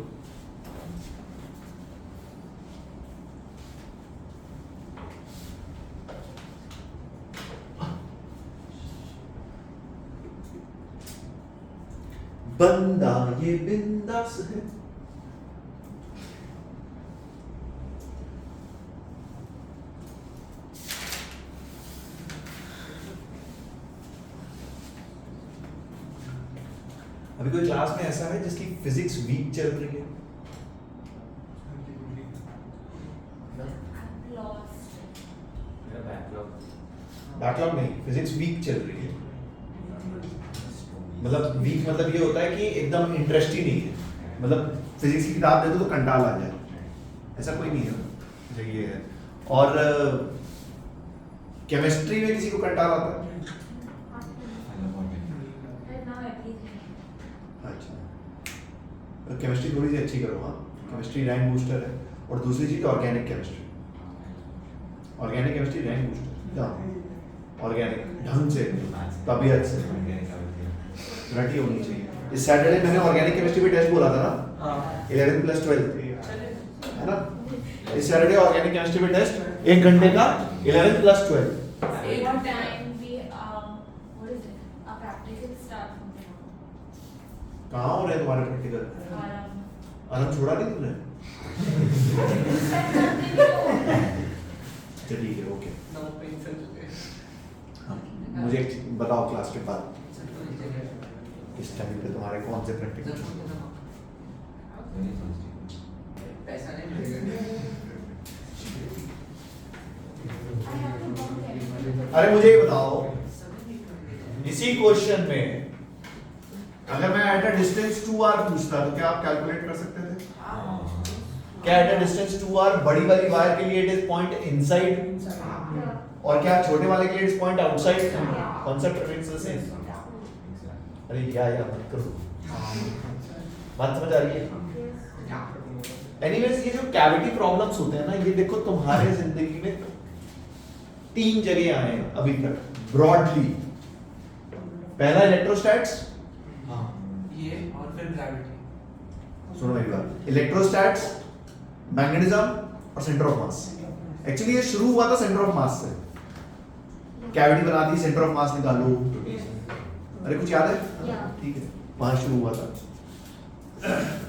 बंदा ये बिंदास है। अभी कोई क्लास में ऐसा है जिसकी फिजिक्स वीक चल रही है? मेरा बैकलॉग नहीं, फिजिक्स वीक चल रही है। मतलब वीक मतलब ये होता है कि एकदम इंटरेस्ट ही नहीं है। मतलब फिजिक्स की किताब दे दो तो कंटाल आ जाए, ऐसा कोई नहीं है ना। ये है। और केमिस्ट्री में किसी को कंटाल आता है? अच्छा केमिस्ट्री थोड़ी सी अच्छी करो। हाँ केमिस्ट्री रैंक बूस्टर है। और दूसरी चीज organic chemistry. Organic chemistry rank booster. Organic ढंग से, तबीयत से रटी होनी चाहिए। इस सैटरडे मैंने ऑर्गेनिक केमिस्ट्री पे टेस्ट बोला था ना, 11 प्लस 12 है ना। इस सैटरडे ऑर्गेनिक केमिस्ट्री पे टेस्ट 1 घंटे का 11 प्लस 12। कहाँ हो रहे हैं तुम्हारे प्रैक्टिकल? आराम छोड़ा नहीं तुमने? अच्छा ठीक है ओके। हाँ मुझे एक चीज़ बताओ क्लास के बाद इस टाइम पे तुम्हारे कौन से प्रैक्टिकल? पैसा नहीं मिलेगा। अरे मुझे ये बताओ, इसी क्वेश्चन में अगर मैं एट अ डिस्टेंस 2r पूछता तो क्या आप कैलकुलेट कर सकते थे? क्या एट अ डिस्टेंस 2r बड़ी वाली वायर के लिए इट इज पॉइंट इनसाइड और क्या छोटे वाले के लिए it is point outside? Concept remains the same. अरे या मत करो, बात समझ आ रही है? एनीवेज ये जो कैविटी प्रॉब्लम्स होते हैं ना, ये देखो तुम्हारे जिंदगी में 3 जगह आए हैं अभी तक ब्रॉडली। पहला इलेक्ट्रोस्टैट्स, हाँ ये और फिर ग्रेविटी। सुनो मेरी बात, इलेक्ट्रोस्टैट्स, मैग्नेटिज्म और सेंटर ऑफ मास। एक्चुअली ये शुरू हुआ था सेंटर ऑफ मास से, कैविटी बना दी, सेंटर ऑफ मास निकालो। अरे कुछ याद है? ठीक है, वहां शुरू हुआ था।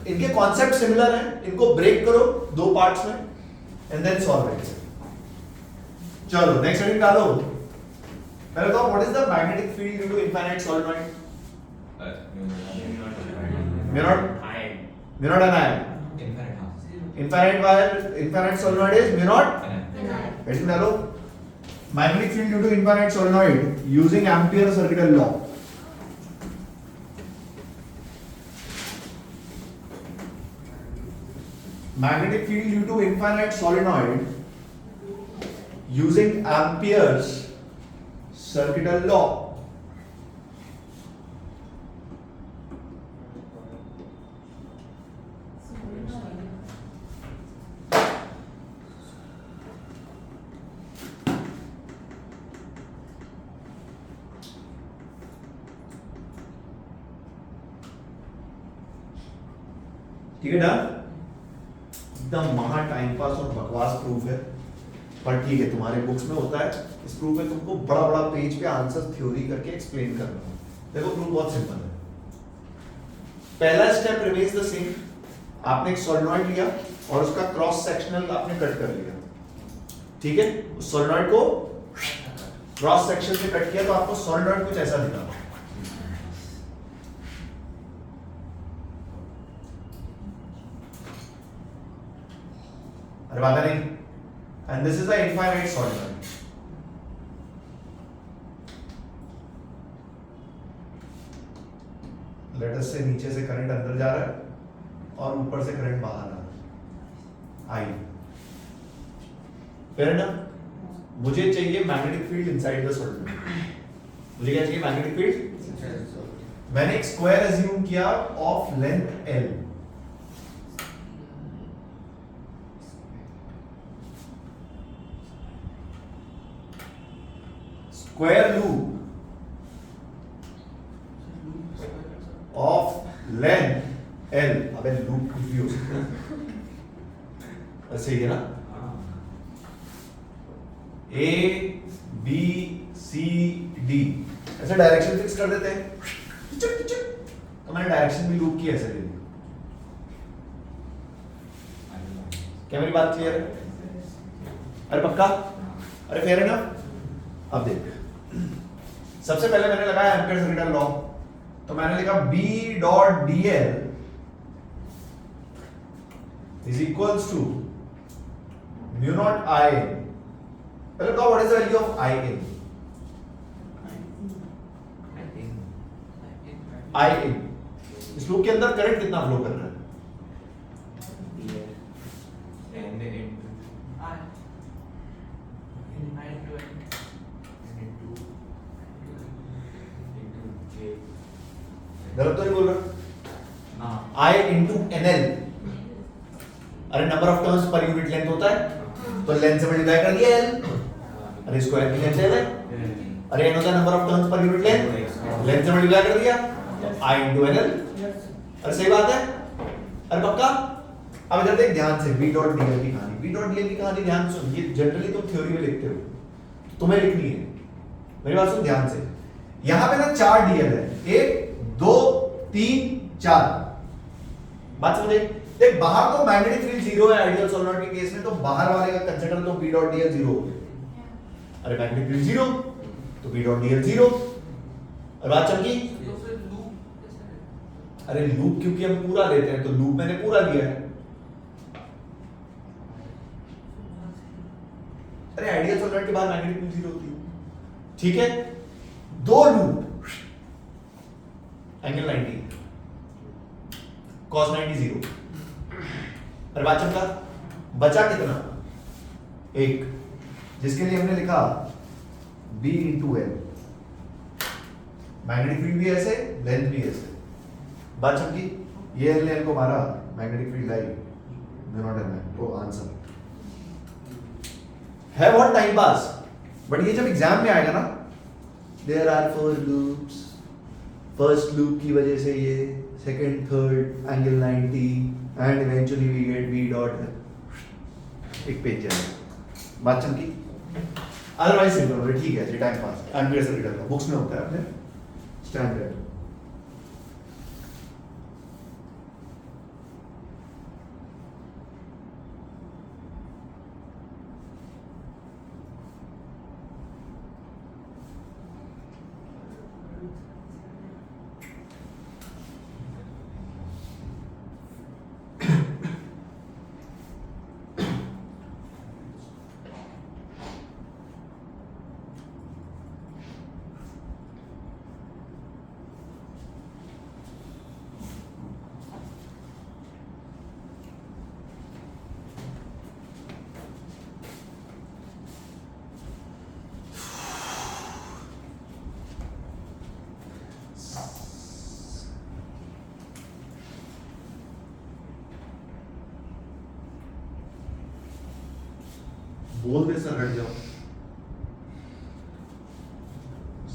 इनके कॉन्सेप्ट सिमिलर हैं, इनको ब्रेक करो 2 पार्ट्स में एंड देन सॉल्व इट। चलो नेक्स्ट हेडिंग डालो। पहले तो what is the magnetic field due to infinite solenoid? mu naught and I. Infinite wire, infinite solenoid is mu naught. Heading डालो। Magnetic field due to infinite solenoid using Ampere circuital law. Magnetic field due to infinite solenoid using Ampere's circuital law. ठीक है, डन। एकदम महा टाइम पास और बकवास प्रूफ है, पर ठीक है, तुम्हारे बुक्स में होता है। इस प्रूफ में तुमको बड़ा बड़ा पेज पे आंसर थ्योरी करके एक्सप्लेन करना है। देखो प्रूफ बहुत सिंपल है। पहला स्टेप रिमेन्स द सेम। आपने एक सोलेनॉइड लिया और उसका क्रॉस सेक्शनल आपने कट कर लिया, ठीक है। उस सोलेनॉइड को क्रॉस सेक्शन से कट किया तो आपको सोलेनॉइड कुछ ऐसा दिखा। अरे बात नहीं। And this is the infinite solenoid. Later से नीचे से करंट अंदर जा रहा है और ऊपर से करंट बाहर आ रहा है, आई। फिर ना मुझे चाहिए magnetic field inside the solenoid. मुझे क्या चाहिए? Magnetic field. मैंने एक स्क्वायर अज्यूम किया of length L। Square loop of length L। अबे लूप कुछ भी हो सकता है, ऐसे ही है ना। A B C D ऐसे डायरेक्शन फिक्स कर देते हैं, तो मैंने डायरेक्शन भी लूप की ऐसे दे दी। क्या मेरी बात क्लियर है? अरे पक्का? अरे फेयर है ना? अब देख, सबसे पहले मैंने लगाया एम्पियर सर्किटल लॉ, तो मैंने लिखा B dot dl is equals to mu naught I। पहले बताओ what is the value of I in? I in इस लूप के अंदर करंट कितना फ्लो कर रहा है? गलत तो नहीं बोल रहा? I into NL। अरे number of turns per unit length होता है, तो लेंथ से मल्टीप्लाई कर दिया L। अरे स्क्वायर की लेंथ है, अरे N होता है number of turns per unit length, length से मल्टीप्लाई कर दिया I into NL। अरे सही बात है? अरे पक्का? अब इधर देख ध्यान से, B डॉट dl की कहानी। B डॉट dl की कहानी ध्यान सुन, ये जनरली तुम थ्योरी में लिखते हो, तुम्हें लिखनी है। मेरी बात सुन ध्यान से। यहां पे ना 4 dl है, 1 2 3 4। बात समझे? देख बाहर तो मैग्नेटिक फील्ड 0 है आइडियल सोलेनॉइड के केस में, तो बाहर वाले का कंसीडर तो B डॉट dl 0 हो गया। अरे मैग्नेटिक फील्ड 0 तो B डॉट dl 0। और बात चल गई? अरे लूप क्योंकि हम पूरा लेते हैं, तो लूप मैंने पूरा लिया है। अरे आइडियल सोलेनॉइड के बाद मैग्नेटिक फील्ड 0 होती है, ठीक है। 2 लूप, एंगल 90, cos 90 0। अरे बात चल का बचा कितना? 1, जिसके लिए हमने लिखा B into L। Magnetic field भी ऐसे, लेंथ भी ऐसे। बात चल की, ये L ने L को मारा, magnetic field I. Do not have that. तो आंसर है बहुत टाइम पास, बट ये जब एग्जाम में आएगा ना, there are 4 loops, first loop की वजह से ये, second third angle 90 and eventually we get v dot, एक पेज जाएगा, बात चमकी। अदरवाइज सिंपल, ठीक है जी, टाइम पास एंड से रिडल बुक्स में होता है अपने स्टैंडर्ड। बोल दे सर, हट जाओ।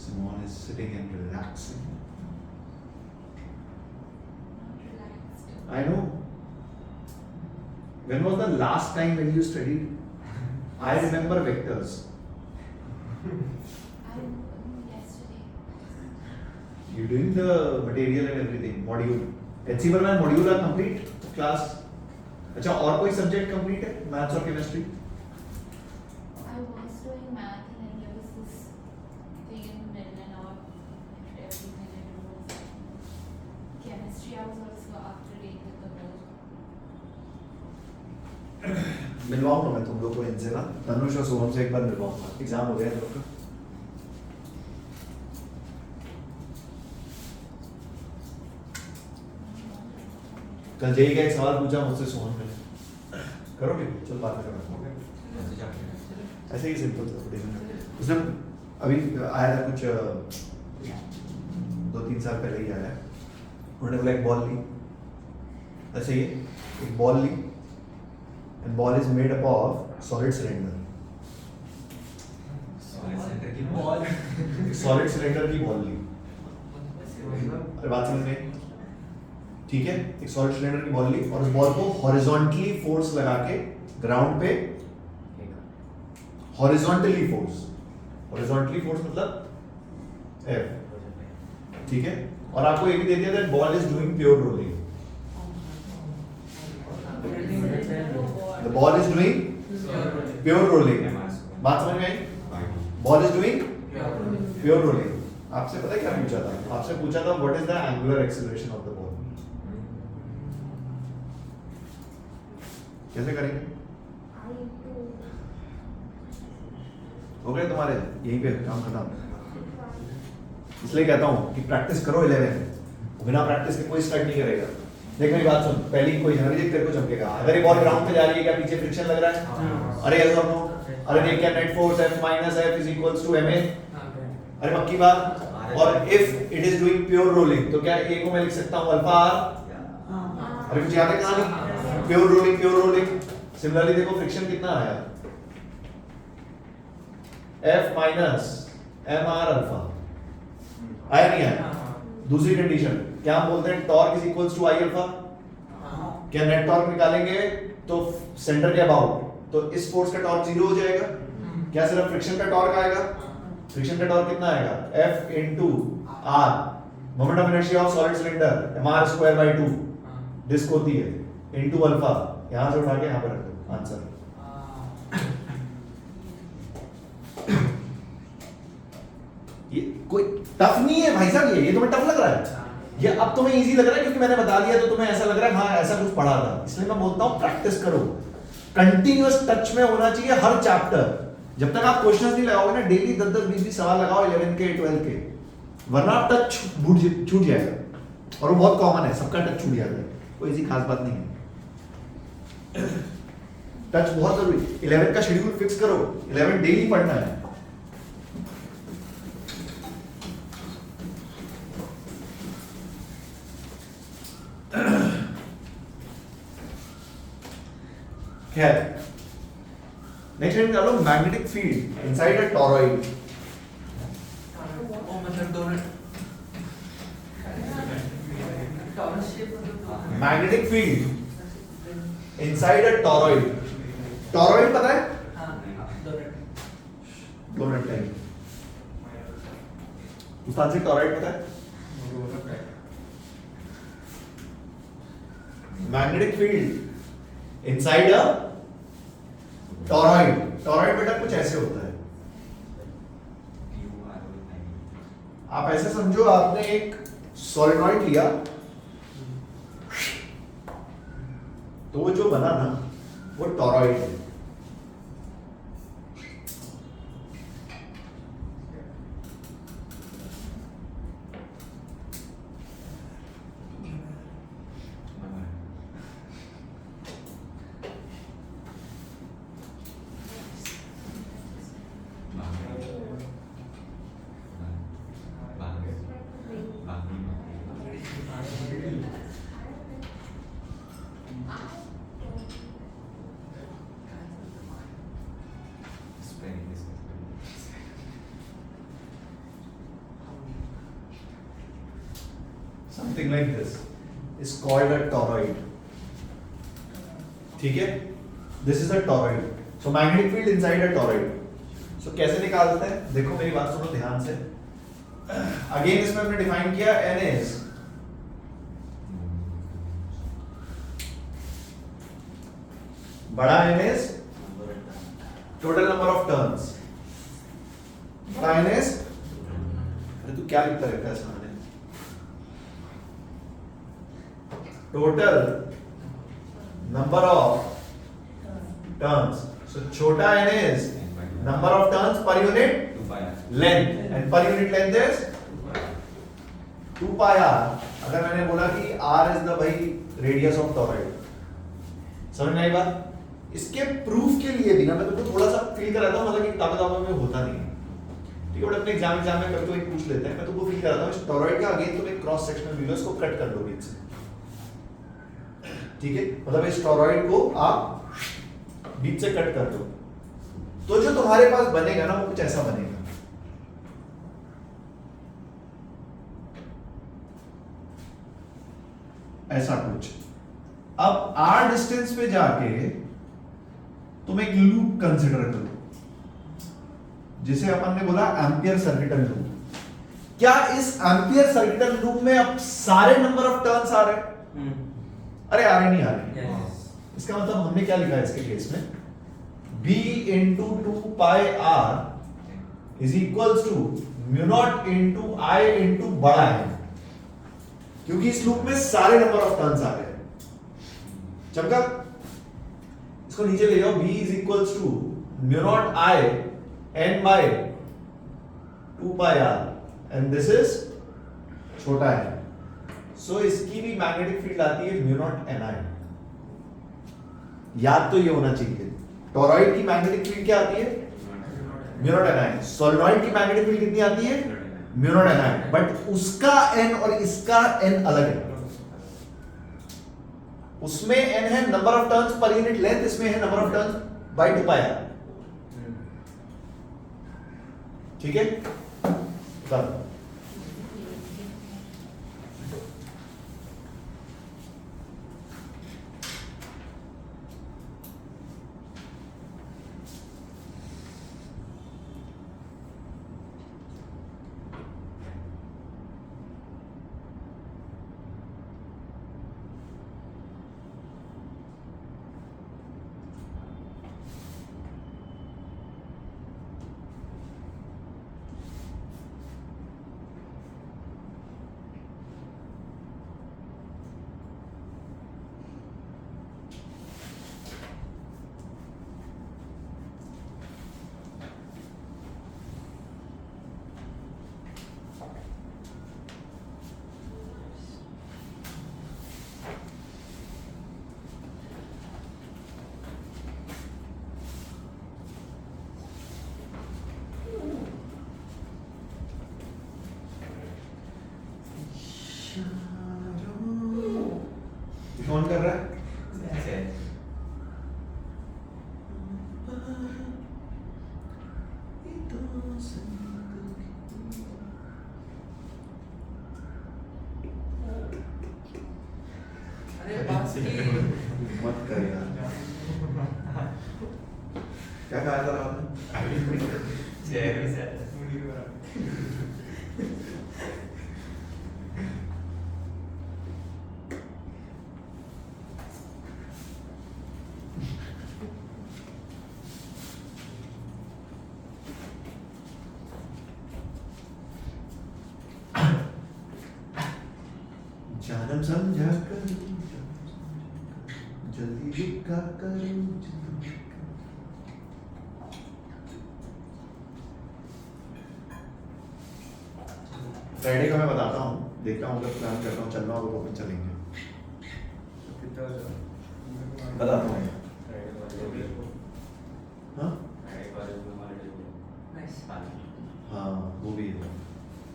Simone is sitting and relaxing. Not relaxed. I know. When was the last time when you studied? I remember vectors. Yesterday. You doing the material and everything, module. HC पर मैं module are complete class. अच्छा, और कोई subject complete है? Maths और chemistry? I was doing math and then there was this thing in the middle and all everything and it was chemistry. I was also up to date with the board. मिलवाऊंगा मैं तुम लोग को इनसे ना, तनुष और सोहम से एक बार मिलवाऊंगा, एग्जाम हो गया इन लोग का। कल जेई का एक सवाल पूछा मुझसे सोहम ने, करोगे? चल बात में करो। ऐसे जाके ऐसे ही सिंपल था। उसने अभी आया था कुछ 2-3 साल पहले ही आया है, उन्होंने बोला एक बॉल ली, ऐसे ही एक बॉल ली, and ball is made up of solid cylinder. Solid centre की बॉल सॉलिड सिलेंडर की बॉल ली, अरे बात समझ में? ठीक है, एक सॉलिड सिलेंडर की बॉल ली और उस बॉल को हॉरिजॉन्टली फोर्स लगा के ग्राउंड पे, हॉरिजॉन्टली फोर्स, हॉरिजॉन्टली फोर्स मतलब F, ठीक है, और आपको ये भी दे दिया that ball is doing pure rolling, the ball is doing pure rolling. बात समझ में आई? Ball is doing pure rolling. आपसे पता है क्या पूछा था? आपसे पूछा था what is the angular acceleration of the ball. कैसे करेंगे? हो गए तुम्हारे यहीं पे काम खत्म। इसलिए कहता हूँ कि प्रैक्टिस करो 11, बिना प्रैक्टिस के कोई स्टार्ट नहीं करेगा। देख मेरी बात सुन, पहली कोई जनवरी देख तेरे को चमकेगा। अगर ये बॉल ग्राउंड पे जा रही है, क्या पीछे फ्रिक्शन लग रहा है? अरे यस और नो? अरे देख क्या net force F minus F is equals to ma? अरे पक्की बात। और if it is doing pure rolling तो क्या ए को मैं लिख सकता हूँ अल्फा आर? अरे कुछ याद है कहानी? Pure rolling, pure rolling. Similarly देखो फ्रिक्शन कितना आया, F minus mr अल्फा आया नहीं आया? दूसरी कंडीशन क्या हम बोलते हैं? Torque is equals to I alpha. क्या नेट टॉर्क निकालेंगे तो सेंटर के अबाउट, तो इस फोर्स का टॉर्क 0 हो जाएगा। क्या सिर्फ फ्रिक्शन का टॉर्क आएगा? फ्रिक्शन का टॉर्क कितना आएगा? F into R, moment of inertia of solid cylinder mr square by 2 disc होती है इनटू अल्फा। यहां से उठा के यहां पर रख दो आंसर। ये कोई टफ नहीं है भाई साहब, ये तुम्हें टफ लग रहा है? ये अब तुम्हें इजी लग रहा है क्योंकि मैंने बता दिया तो तुम्हें ऐसा लग रहा है हाँ ऐसा कुछ पढ़ा था। इसलिए मैं बोलता हूं प्रैक्टिस करो, कंटिन्यूअस टच में होना चाहिए हर चैप्टर। जब तक आप क्वेश्चंस नहीं लगाओगे ना, डेली 10-10 20-20 सवाल लगाओ 11 के 12 के, वरना आप टच छूट जाएगा। और वो बहुत कॉमन है, सबका टच छूट जाता है, कोई ऐसी खास बात नहीं है। टच बहुत जरूरी। 11 का शेड्यूल फिक्स करो, 11 डेली पढ़ना है। खैर नेक्स्ट कर लो magnetic field inside a toroid. वो मतलब दोनों टॉरस शेप मतलब magnetic field inside a toroid. Toroid पता है? हाँ डोनट टाइप। उस्ताद से टॉरॉइड पता है? Magnetic field inside a toroid. Torrid बेटा कुछ ऐसे होता है, आप ऐसे समझो आपने एक सॉलिनॉइड लिया तो वो जो बना ना वो टॉरॉइड है। Something like this is called a toroid. ठीक है, this is a toroid. So magnetic field inside a toroid. So कैसे निकालते हैं? देखो मेरी बात सुनो ध्यान से। Again इसमें हमने डिफाइन किया N is बड़ा N is total number of turns, बड़ा N is अरे तू क्या लिखता रहता है इसमें? Total number of turns. So छोटा n is number of turns per unit length and per unit length is 2 pi r। अगर मैंने बोला कि r इज द भाई रेडियस ऑफ टॉरॉइड, समझ में आई बात? इसके प्रूफ के लिए भी ना मैं तुमको थोड़ा सा फील कराता हूं, मतलब कि किताबों में होता नहीं है, ठीक है, बट अपने एग्जाम में कभी कोई पूछ लेते हैं, मैं तुमको फील कराता हूं इस टॉरॉइड का। अगेन तुम एक क्रॉस सेक्शनल व्यू इसको कट कर दो बीच से, ठीक है, मतलब इस टॉरॉइड को आप बीच से कट कर दो तो जो तुम्हारे पास बनेगा ना वो कुछ ऐसा बनेगा। ऐसा कुछ। अब r डिस्टेंस पे जाके तुम एक लूप कंसीडर करो जिसे अपन ने बोला एम्पियर सर्किटल लूप। क्या इस एम्पियर सर्किटल लूप में अब सारे नंबर ऑफ टर्न्स आ रहे हैं? अरे आ रहे नहीं आ रहे। इसका मतलब हमने क्या लिखा है इसके केस में, b into 2 pi r is equals to mu naught into I into बड़ा है, क्योंकि इस लूप में सारे नंबर ऑफ टर्न्स आ रहे हैं। चमका, इसको नीचे ले जाओ, b is equals to mu naught I n by 2 pi r and this is छोटा है, सो इसकी भी मैग्नेटिक फील्ड आती है म्यू नॉट एन आई। याद तो ये होना चाहिए, टॉरॉइड की मैग्नेटिक फील्ड क्या आती है? Mu naught N I. Solenoid की मैग्नेटिक फील्ड कितनी आती है? Mu naught N I, but उसका एन और इसका एन अलग है। उसमें एन है number of turns per unit length, इसमें है number of turns by 2 pi R. ठीक है, कर अरे बात की मत कर यार। क्या कहा था आपने? चेयर भी सेट जानम समझा कर जल्दी लिखा करूं। फ्राइडे का मैं बताता हूँ, देखता हूँ अगर प्लान करता हूँ चलना होगा तो अपन चलेंगे। बताता हूँ। हाँ नाइस हाँ वो भी है,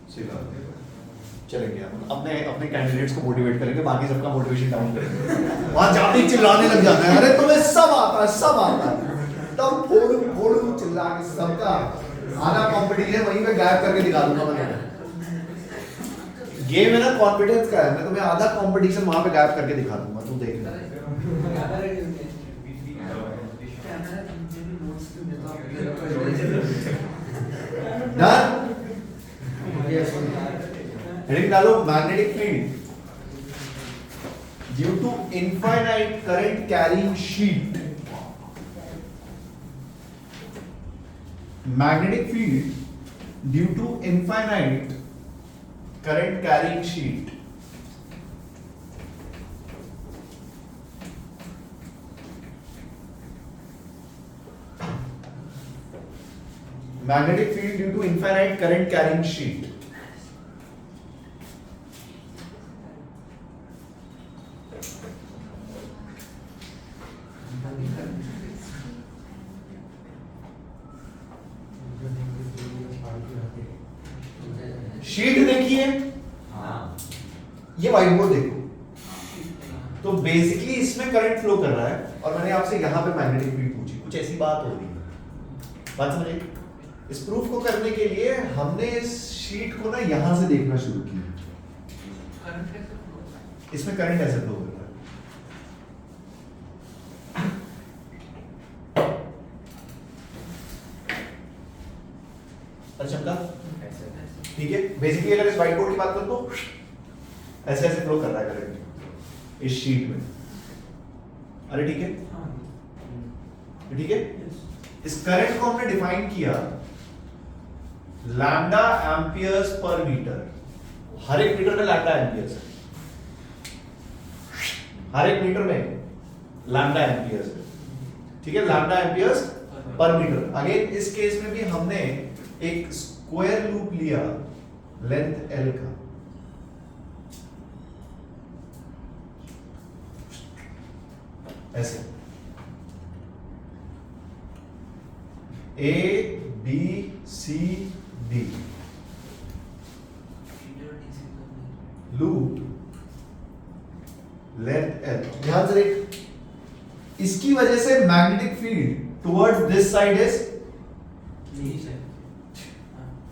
सही बात है। चलेंगे हम अपने अपने कैंडिडेट्स को मोटिवेट करेंगे, बाकी सबका मोटिवेशन डाउन करेंगे। वहां जाते ही चिल्लाने लग जाते हैं, अरे तुम्हें सब आता है सब आता है, तब फोड़ू फोड़ू चिल्ला के सबका आना कंपटीशन वहीं पे गायब करके दिखा दूंगा मैं तुम्हें। गेम है ना कॉन्फिडेंस का है, मैं तुम्हें आधा कंपटीशन वहां पे गायब करके दिखा दूंगा, तुम देखना। डन। हेडिंग डालो, magnetic field due to infinite current carrying sheet. Magnetic field due to infinite current carrying sheet magnetic field due to infinite current carrying sheet. Sheet देखिए, हाँ ये व्हाइट बोर्ड देखो, तो बेसिकली इसमें करंट फ्लो कर रहा है और मैंने आपसे यहां पे मैग्नेटिक फील्ड पूछी, कुछ ऐसी बात हो रही है। बात समझे? इस प्रूफ को करने के लिए हमने इस शीट को ना यहां से देखना शुरू किया। इसमें करंट ऐसे फ्लो कर रहा है। अच्छा ठीक है, बेसिकली अगर इस व्हाइट बोर्ड की बात करूं तो ऐसे ऐसे फ्लो कर रहा है करंट इस शीट में। अरे ठीक है, ठीक है। इस करंट को हमने डिफाइन किया लैम्डा एम्पियर्स पर मीटर। हर एक मीटर में लैम्डा एम्पियर्स है, हर एक मीटर में लैम्डा एम्पियर्स है, ठीक है, lambda amperes per metre. Again इस केस में भी हमने एक स्क्वायर लूप लिया लेंथ एल का, ऐसे A B C D loop length L. ध्यान से देख, इसकी वजह से magnetic field towards this side is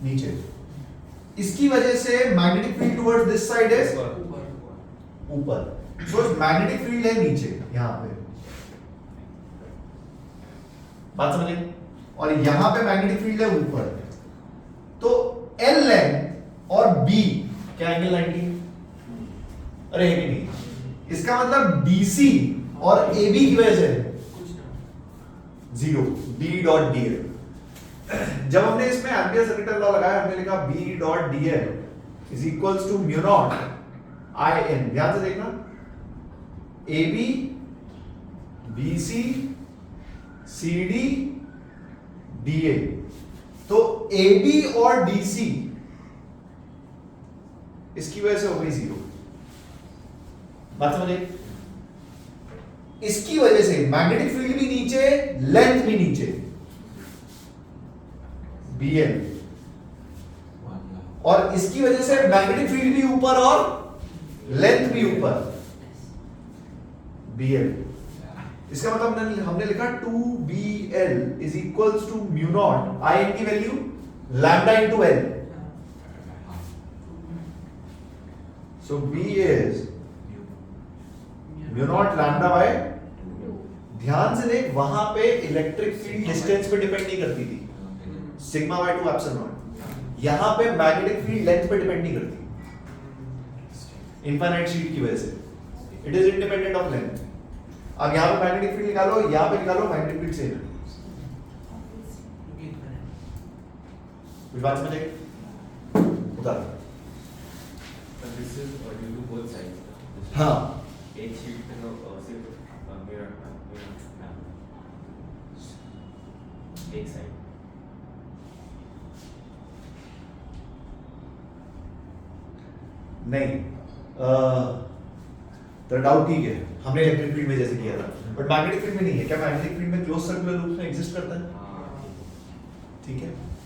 नीचे, इसकी वजह से magnetic field towards this side is ऊपर। सो मैग्नेटिक फील्ड है नीचे यहां पे, बात समझे? और यहां पे मैग्नेटिक फील्ड है ऊपर, तो एल लेंथ और बी क्या एंगल 90? अरे है कि नहीं? इसका मतलब डीसी और एबी की वजह से zero, B dot D L. जब हमने इसमें एम्पियर सर्किटल लॉ लगाया, हमने लिखा B dot D L is equals to mu naught I N. ध्यान से देखना, A B B C C D D A, तो ए बी और डी सी इसकी वजह से हो गई जीरो। बात समझे? इसकी वजह से मैग्नेटिक फील्ड भी नीचे, लेंथ भी नीचे, बी एल, और इसकी वजह से मैग्नेटिक फील्ड भी ऊपर और लेंथ भी ऊपर, बी एल। इसका मतलब हमने लिखा 2bl is equals to mu naught I N की value lambda into L. So b is mu naught lambda by 2 ध्यान से देख वहां पे इलेक्ट्रिक फील्ड डिस्टेंस पे डिपेंड नहीं करती थी सिग्मा बाय 2 एप्सिलॉन नॉट यहां पे मैग्नेटिक फील्ड लेंथ पे डिपेंड नहीं करती इनफाइनाइट शीट की वजह से it is independent of length अब यहां पे मैग्नेटिक फील्ड निकालो यहां पे निकालो मैग्नेटिक फील्ड सेम है कुछ बात समझ आई उतार But this is due to both sides. हाँ एक शीट पे तो सिर्फ mirror एक साइड नहीं तो डाउट ठीक है हमने इलेक्ट्रिक फील्ड में जैसे किया था बट मैग्नेटिक फील्ड में नहीं है क्या मैग्नेटिक फील्ड में क्लोज सर्कुलर लूप में एग्जिस्ट करता है ठीक है